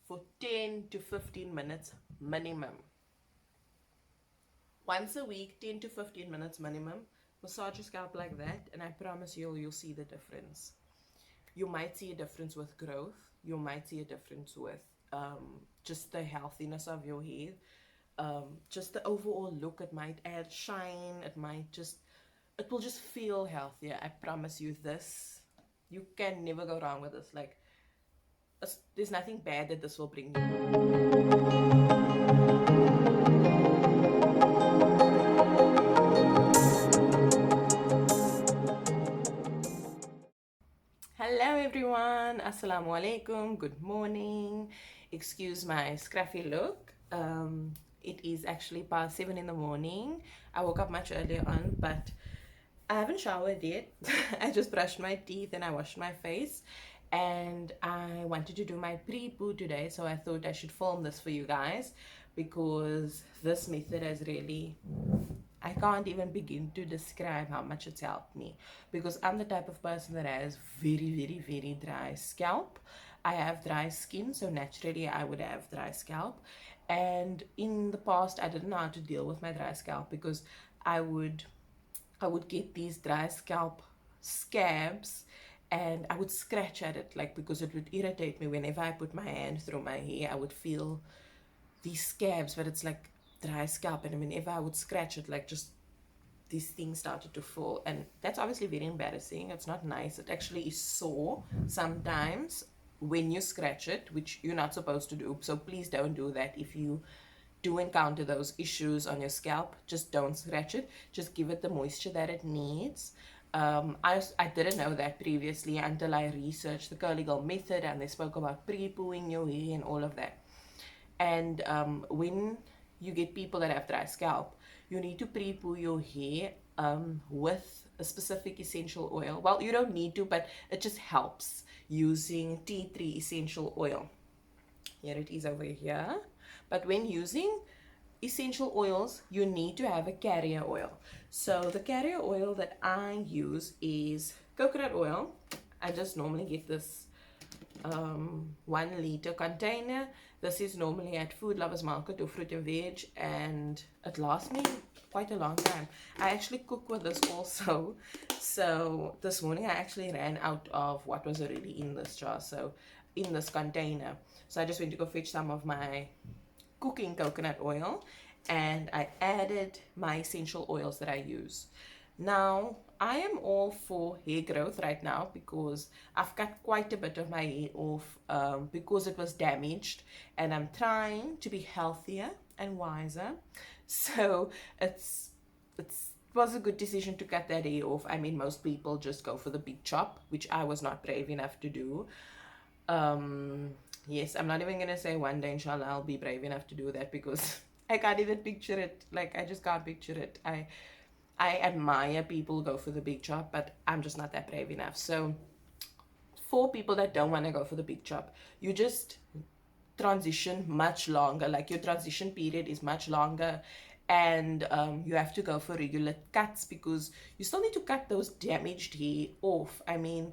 for 10 to 15 minutes minimum. Once a week, 10 to 15 minutes minimum. Massage your scalp like that, and I promise you'll see the difference. You might see a difference with growth. You might see a difference with just the healthiness of your hair. Just the overall look. It might add shine. It will just feel healthier. I promise you this. You can never go wrong with this. Like, there's nothing bad that this will bring you. Hello everyone, Assalamu Alaykum, good morning. Excuse my scruffy look. It is actually past 7 in the morning. I woke up much earlier on, but I haven't showered yet. I just brushed my teeth and I washed my face, and I wanted to do my pre-poo today, so I thought I should film this for you guys because this method has really, I can't even begin to describe how much it's helped me, because I'm the type of person that has very dry scalp. I have dry skin, so naturally I would have dry scalp, and in the past I didn't know how to deal with my dry scalp because I would get these dry scalp scabs and I would scratch at it, like, because it would irritate me. Whenever I put my hand through my hair, I would feel these scabs, but it's like dry scalp, and whenever I would scratch it, like, just these things started to fall, and that's obviously very embarrassing. It's not nice. It actually is sore sometimes when you scratch it, which you're not supposed to do, so please don't do that. If you do encounter those issues on your scalp, just don't scratch it. Just give it the moisture that it needs. I didn't know that previously until I researched the curly girl method, and they spoke about pre-pooing your hair and all of that. And when you get people that have dry scalp, you need to pre-poo your hair with a specific essential oil. Well, you don't need to, but it just helps, using tea tree essential oil. Here it is over here. But when using essential oils, you need to have a carrier oil. So the carrier oil that I use is coconut oil. I just normally get this 1 liter container. This is normally at Food Lovers Market or Fruit and Veg, and it lasts me quite a long time. I actually cook with this also. So this morning I actually ran out of what was already in this jar, so in this container. So I just went to go fetch some of my cooking coconut oil, and I added my essential oils that I use. Now, I am all for hair growth right now because I've cut quite a bit of my hair off because it was damaged, and I'm trying to be healthier and wiser. So it was a good decision to cut that hair off. I mean, most people just go for the big chop, which I was not brave enough to do. Yes, I'm not even gonna say one day inshallah I'll be brave enough to do that, because I can't even picture it. Like, I just can't picture it. I admire people who go for the big chop, but I'm just not that brave enough. So for people that don't want to go for the big chop, you just transition much longer. Like, your transition period is much longer, and you have to go for regular cuts because you still need to cut those damaged hair off. I mean,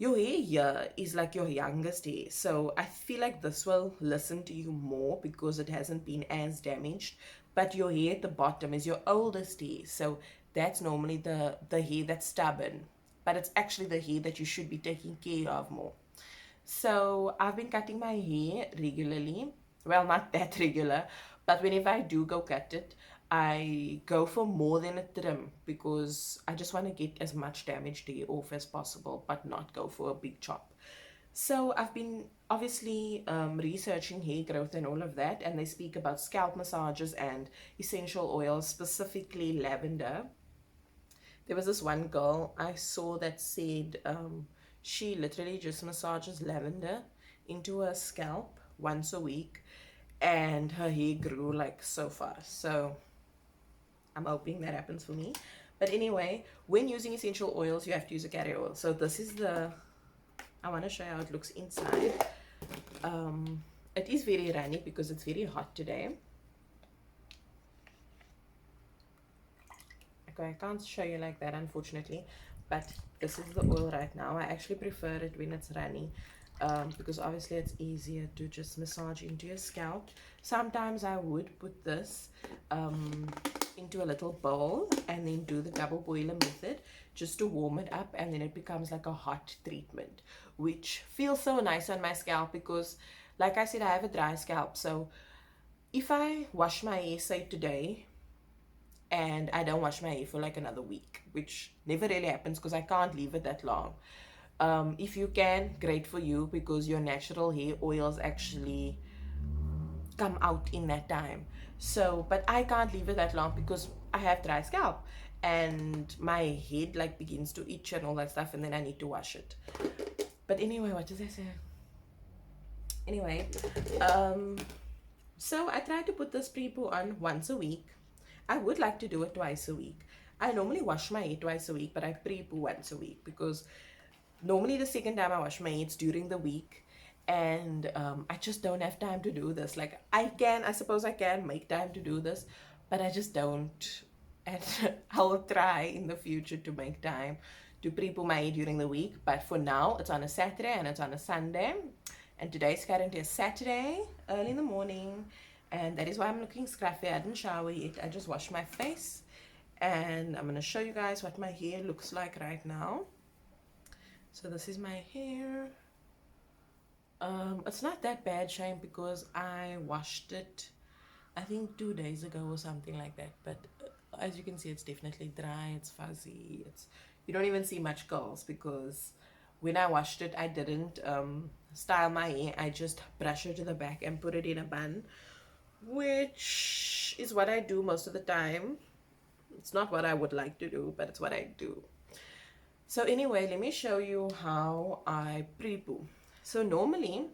your hair here is like your youngest hair, so I feel like this will listen to you more because it hasn't been as damaged. But your hair at the bottom is your oldest hair, so that's normally the hair that's stubborn, but it's actually the hair that you should be taking care of more. So I've been cutting my hair regularly. Well, not that regular, but whenever I do go cut it, I go for more than a trim because I just want to get as much damaged hair off as possible, but not go for a big chop. So I've been obviously researching hair growth and all of that, and they speak about scalp massages and essential oils, specifically lavender. There was this one girl I saw that said she literally just massages lavender into her scalp once a week, and her hair grew like so fast. So I'm hoping that happens for me. But anyway, when using essential oils, you have to use a carrier oil. So this is I want to show you how it looks inside. It is very runny because it's very hot today. Okay, I can't show you like that, unfortunately, but this is the oil right now. I actually prefer it when it's runny. because obviously it's easier to just massage into your scalp. Sometimes I would put this into a little bowl and then do the double boiler method just to warm it up, and then it becomes like a hot treatment, which feels so nice on my scalp because, like I said, I have a dry scalp. So if I wash my hair, say today, and I don't wash my hair for like another week, which never really happens because I can't leave it that long. If you can, great for you, because your natural hair oils actually come out in that time. So, but I can't leave it that long because I have dry scalp and my head like begins to itch and all that stuff, and then I need to wash it. But anyway, what did I say? Anyway, so I try to put this pre-poo on once a week. I would like to do it twice a week. I normally wash my hair twice a week, but I pre-poo once a week because normally the second time I wash my hair, it's during the week, and I just don't have time to do this. Like I suppose I can make time to do this, but I just don't. And I will try in the future to make time to pre-poo my hair during the week. But for now, it's on a Saturday and it's on a Sunday. And today's currently a Saturday, early in the morning. And that is why I'm looking scruffy. I didn't shower yet. I just washed my face. And I'm going to show you guys what my hair looks like right now. So this is my hair. It's not that bad, Shane, because I washed it, I think 2 days ago or something like that. But as you can see, it's definitely dry. It's fuzzy. You don't even see much curls because when I washed it, I didn't style my hair. I just brush it to the back and put it in a bun, which is what I do most of the time. It's not what I would like to do, but it's what I do. So anyway, let me show you how I pre-poo. So normally,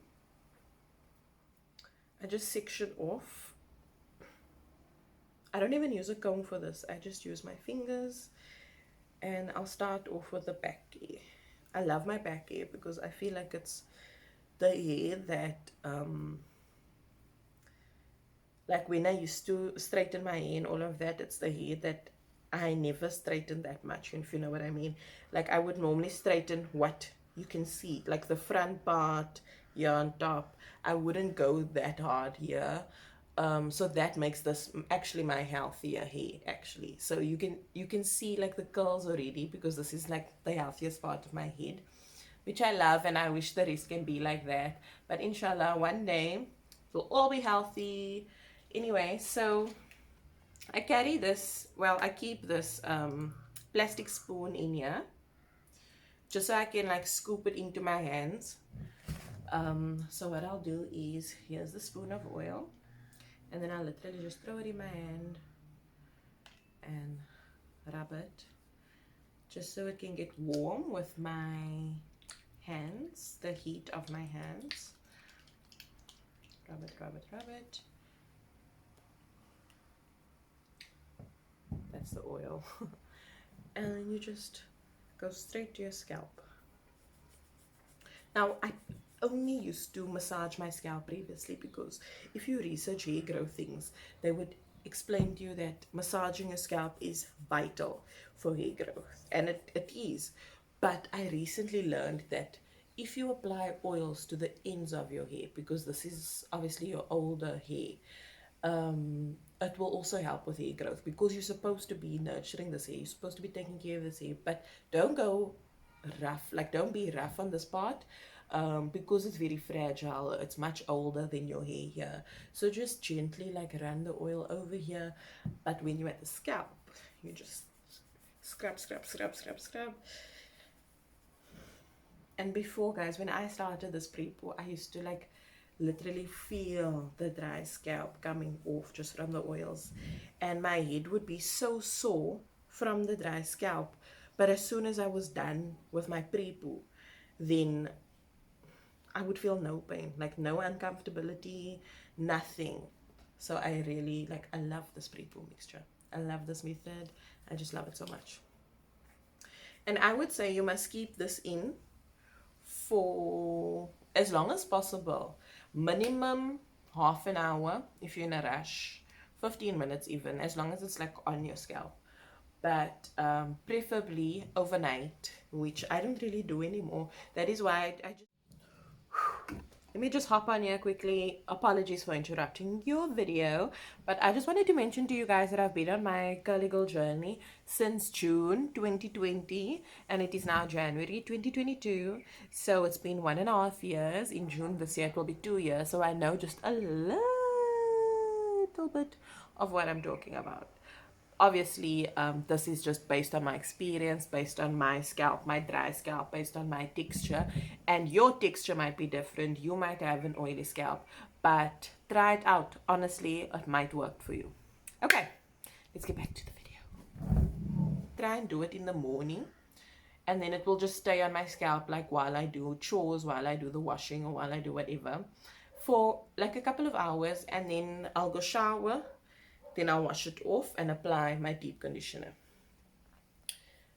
I just section off. I don't even use a comb for this. I just use my fingers, and I'll start off with the back hair. I love my back hair because I feel like it's the hair that, like when I used to straighten my hair and all of that, it's the hair that I never straighten that much, if you know what I mean. Like I would normally straighten what you can see, like the front part here on top. I wouldn't go that hard here. So that makes this actually my healthier hair actually. So you can see like the curls already, because this is like the healthiest part of my head, which I love, and I wish the rest can be like that. But inshallah, one day we'll all be healthy. Anyway, so I carry this, well, I keep this plastic spoon in here just so I can like scoop it into my hands. So what I'll do is, here's the spoon of oil, and then I'll literally just throw it in my hand and rub it just so it can get warm with my hands, the heat of my hands. Rub it, rub it, rub it. That's the oil. And then you just go straight to your scalp. Now, I only used to massage my scalp previously because if you research hair growth things, they would explain to you that massaging your scalp is vital for hair growth, and it is. But I recently learned that if you apply oils to the ends of your hair, because this is obviously your older hair, it will also help with hair growth, because you're supposed to be nurturing this hair, you're supposed to be taking care of this hair, but don't go rough, like don't be rough on this part, because it's very fragile, it's much older than your hair here. So just gently like run the oil over here, but when you're at the scalp, you just scrub, scrub, scrub, scrub, scrub. And before, guys, when I started this pre-poo, I used to like literally feel the dry scalp coming off just from the oils, and my head would be so sore from the dry scalp. But as soon as I was done with my pre-poo, then I would feel no pain, like no uncomfortability, nothing. So I really like, I love this pre-poo mixture. I love this method. I just love it so much. And I would say you must keep this in for as long as possible. Minimum half an hour if you're in a rush, 15 minutes even, as long as it's like on your scalp. But preferably overnight, which I don't really do anymore. That is why I just Let me just hop on here quickly. Apologies for interrupting your video, but I just wanted to mention to you guys that I've been on my curly girl journey since June 2020, and it is now January 2022. So it's been 1.5 years. In June this year, it will be 2 years. So I know just a little bit of what I'm talking about. Obviously, this is just based on my experience, based on my scalp, my dry scalp, based on my texture, and your texture might be different. You might have an oily scalp, but try it out. Honestly, it might work for you. Okay, let's get back to the video. Try and do it in the morning, and then it will just stay on my scalp like while I do chores, while I do the washing, or while I do whatever, for like a couple of hours, and then I'll go shower. Then I'll wash it off and apply my deep conditioner.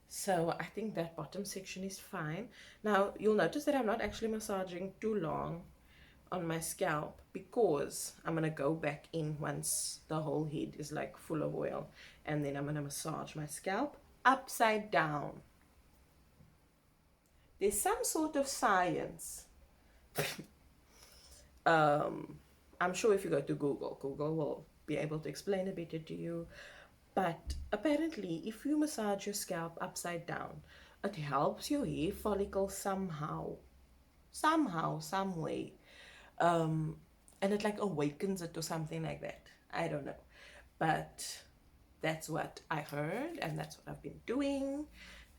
So I think that bottom section is fine. Now you'll notice that I'm not actually massaging too long on my scalp, because I'm gonna go back in once the whole head is like full of oil, and then I'm gonna massage my scalp upside down. There's some sort of science. I'm sure if you go to Google will be able to explain it better to you. But apparently, if you massage your scalp upside down, it helps your hair follicle somehow, some way. And it like awakens it or something like that. I don't know. But that's what I heard, and that's what I've been doing.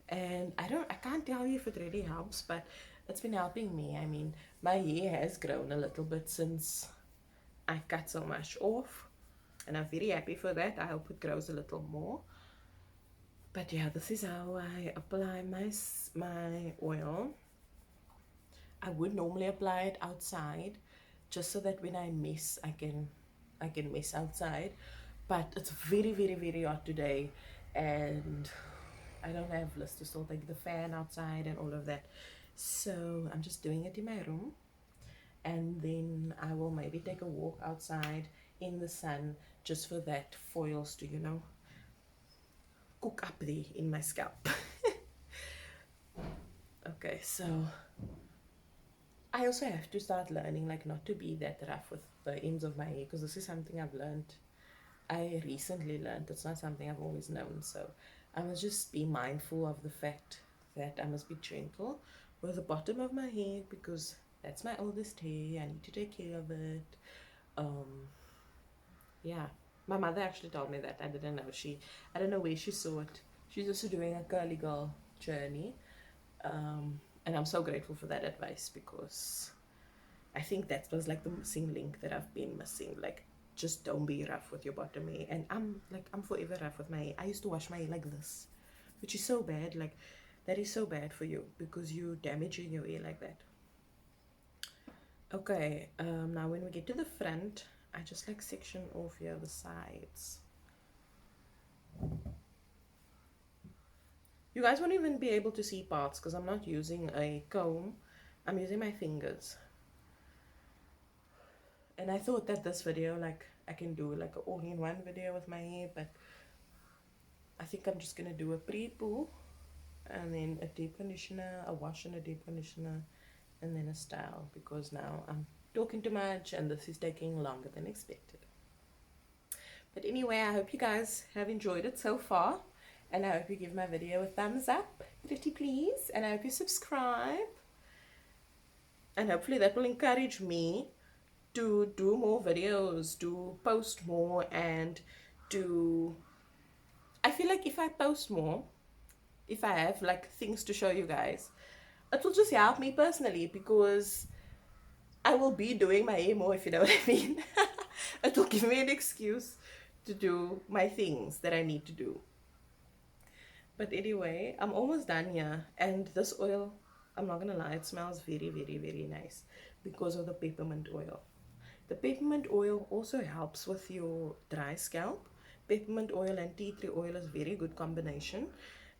And I can't tell you if it really helps, but it's been helping me. I mean, my hair has grown a little bit since I cut so much off, and I'm very happy for that. I hope it grows a little more. But yeah, this is how I apply my oil. I would normally apply it outside, just so that when I mess, I can mess outside. But it's very, very, very hot today, and I don't have Liz to still take the fan outside and all of that. So I'm just doing it in my room, and then I will maybe take a walk outside in the sun, just for that foils to, you know, cook up there in my scalp. Okay, so I also have to start learning like not to be that rough with the ends of my hair, because this is something I've learned. I recently learned. It's not something I've always known. So I must just be mindful of the fact that I must be gentle with the bottom of my hair, because that's my oldest hair. I need to take care of it. Yeah, my mother actually told me that. I didn't know. I don't know where she saw it. She's also doing a curly girl journey, and I'm so grateful for that advice, because I think that was like the missing link that I've been missing. Like, just don't be rough with your bottom hair. And I'm forever rough with my hair. I used to wash my hair like this, which is so bad. Like, that is so bad for you, because you're damaging your hair like that. Okay, now when we get to the front, I just like section off here the sides. You guys won't even be able to see parts, because I'm not using a comb. I'm using my fingers. And I thought that this video, like, I can do like an all-in-one video with my hair, but I think I'm just gonna do a pre-poo, and then a deep conditioner, a wash and a deep conditioner, and then a style, because now I'm talking too much and this is taking longer than expected. But anyway, I hope you guys have enjoyed it so far, and I hope you give my video a thumbs up, pretty please, and I hope you subscribe, and hopefully that will encourage me to do more videos, to post more, and I feel like if I post more, if I have like things to show you guys, it will just help me personally, because I will be doing my hair more, if you know what I mean. It will give me an excuse to do my things that I need to do. But anyway, I'm almost done here, and this oil, I'm not gonna lie, it smells very, very, very nice because of the peppermint oil. The peppermint oil also helps with your dry scalp. Peppermint oil and tea tree oil is a very good combination.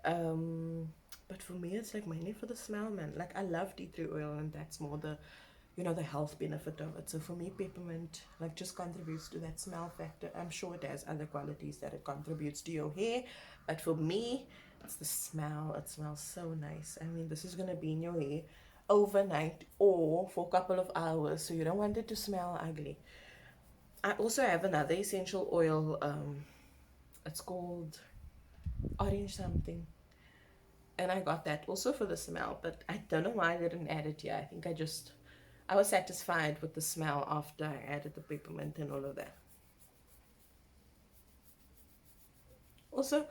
But for me, it's like mainly for the smell, man. Like, I love tea tree oil, and that's more the, you know, the health benefit of it. So for me, peppermint like just contributes to that smell factor. I'm sure it has other qualities that it contributes to your hair, but for me, it's the smell. It smells so nice. I mean, this is gonna be in your hair overnight or for a couple of hours, so you don't want it to smell ugly. I also have another essential oil, it's called orange something, and I got that also for the smell, but I don't know why I didn't add it here. I think I was satisfied with the smell after I added the peppermint and all of that. Also,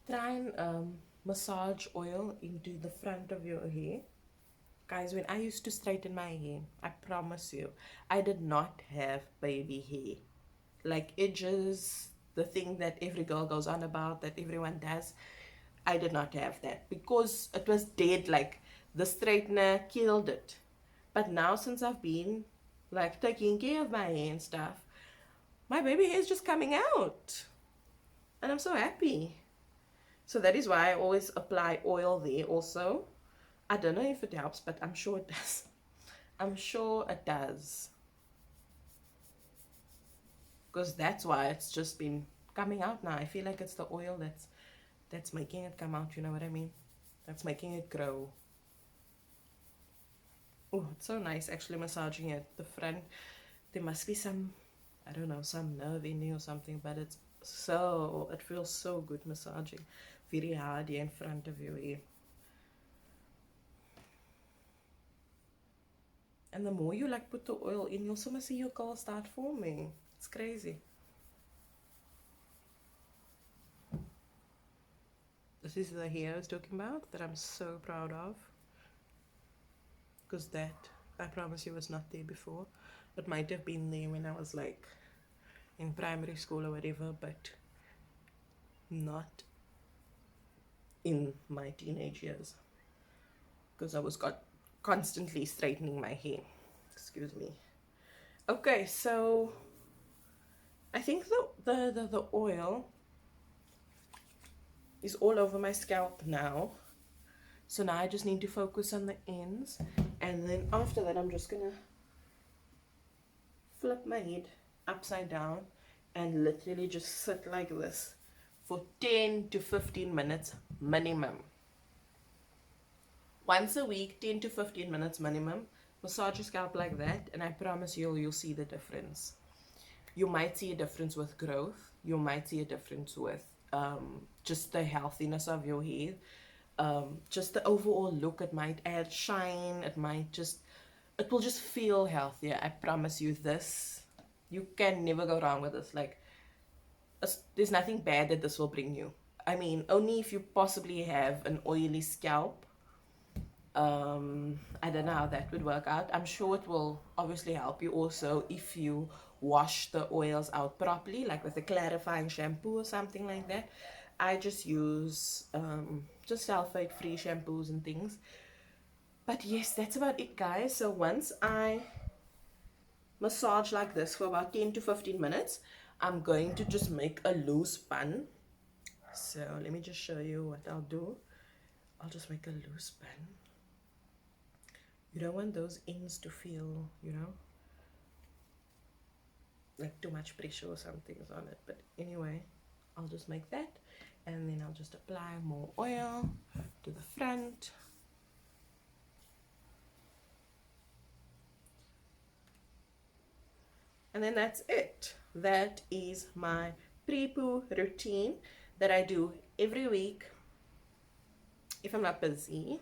try and massage oil into the front of your hair. Guys, when I used to straighten my hair, I promise you, I did not have baby hair. Like edges, the thing that every girl goes on about, that everyone does. I did not have that because it was dead. Like the straightener killed it. But now, since I've been like taking care of my hair and stuff, my baby hair is just coming out. And I'm so happy. So that is why I always apply oil there also. I don't know if it helps, but I'm sure it does. I'm sure it does. Because that's why it's just been coming out now. I feel like it's the oil that's making it come out, you know what I mean? That's making it grow. Oh, it's so nice actually massaging it. The front, there must be some, I don't know, some nerve in there or something, but it feels so good massaging very hard here in front of your ear. And the more you like put the oil in, you'll also see your curls start forming. It's crazy. This is the hair I was talking about that I'm so proud of. Because that, I promise you, was not there before. It might have been there when I was like in primary school or whatever, but not in my teenage years. Because I was constantly straightening my hair. Excuse me. Okay, so I think the oil is all over my scalp now. So now I just need to focus on the ends, and then after that I'm just gonna flip my head upside down and literally just sit like this for 10 to 15 minutes minimum. Once a week, 10 to 15 minutes minimum. Massage your scalp like that, and I promise you'll see the difference. You might see a difference with growth. You might see a difference with just the healthiness of your hair. Just the overall look. It might add shine. It will just feel healthier. I promise you this. You can never go wrong with this. Like, there's nothing bad that this will bring you. I mean, only if you possibly have an oily scalp. I don't know how that would work out. I'm sure it will obviously help you also if you wash the oils out properly, like with a clarifying shampoo or something like that. I just use just sulfate free shampoos and things. But yes, that's about it, guys. So once I massage like this for about 10 to 15 minutes, I'm going to just make a loose bun. So let me just show you what I'll do. I'll just make a loose bun. You don't want those ends to feel, you know, like too much pressure or something is on it. But anyway, I'll just make that, and then I'll just apply more oil to the front. And then that's it. That is my pre-poo routine that I do every week if I'm not busy.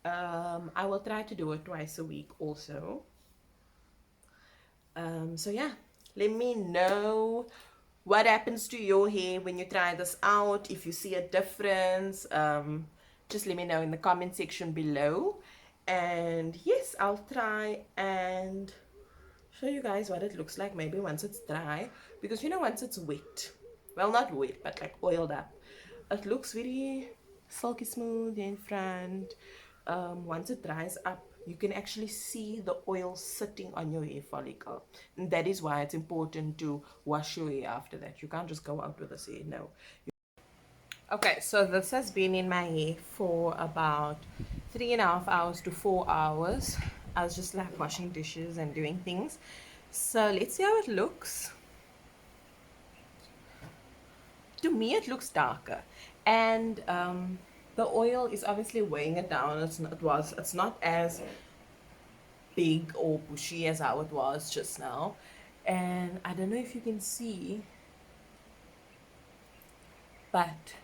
I will try to do it twice a week also. So yeah, let me know what happens to your hair when you try this out. If you see a difference, just let me know in the comment section below. And yes, I'll try and show you guys what it looks like maybe once it's dry, because you know, once it's wet, well, not wet but like oiled up, it looks very silky smooth in front. Once it dries up, you can actually see the oil sitting on your hair follicle, and that is why it's important to wash your hair after that. You can't just go out with this hair, no. Okay, so this has been in my hair for about 3.5 hours to 4 hours. I was just like washing dishes and doing things. So let's see how it looks. To me it looks darker, and the oil is obviously weighing it down. It's not as big or bushy as how it was just now. And I don't know if you can see, but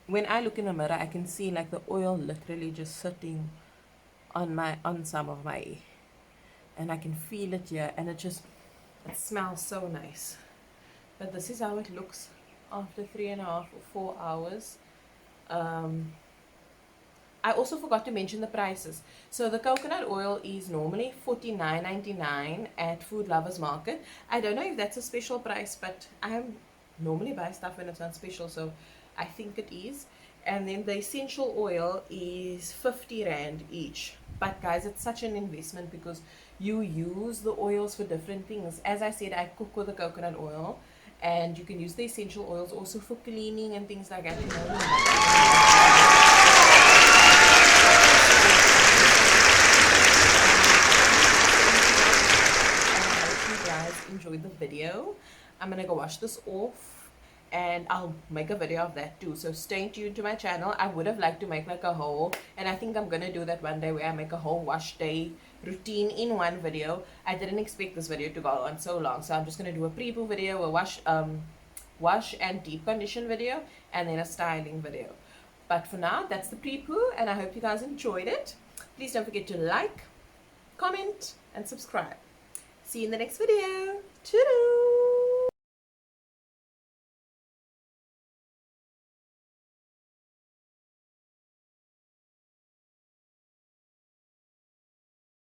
when I look in the mirror, I can see like the oil literally just sitting on some of my hair, and I can feel it here, and it smells so nice. But this is how it looks after 3.5 or 4 hours. I also forgot to mention the prices. So the coconut oil is normally $49.99 at Food Lovers Market. I don't know if that's a special price, but I normally buy stuff when it's on special, so I think it is. And then the essential oil is 50 Rand each. But guys, it's such an investment because you use the oils for different things. As I said, I cook with the coconut oil, and you can use the essential oils also for cleaning and things like that. You know, enjoyed the video. I'm gonna go wash this off, and I'll make a video of that too, so stay tuned to my channel. I would have liked to make like a whole, and I think I'm gonna do that one day where I make a whole wash day routine in one video. I didn't expect this video to go on so long, so I'm just gonna do a pre-poo video, a wash and deep condition video, and then a styling video. But for now, that's the pre-poo, and I hope you guys enjoyed it. Please don't forget to like, comment, and subscribe. See you in the next video. Toodaloo!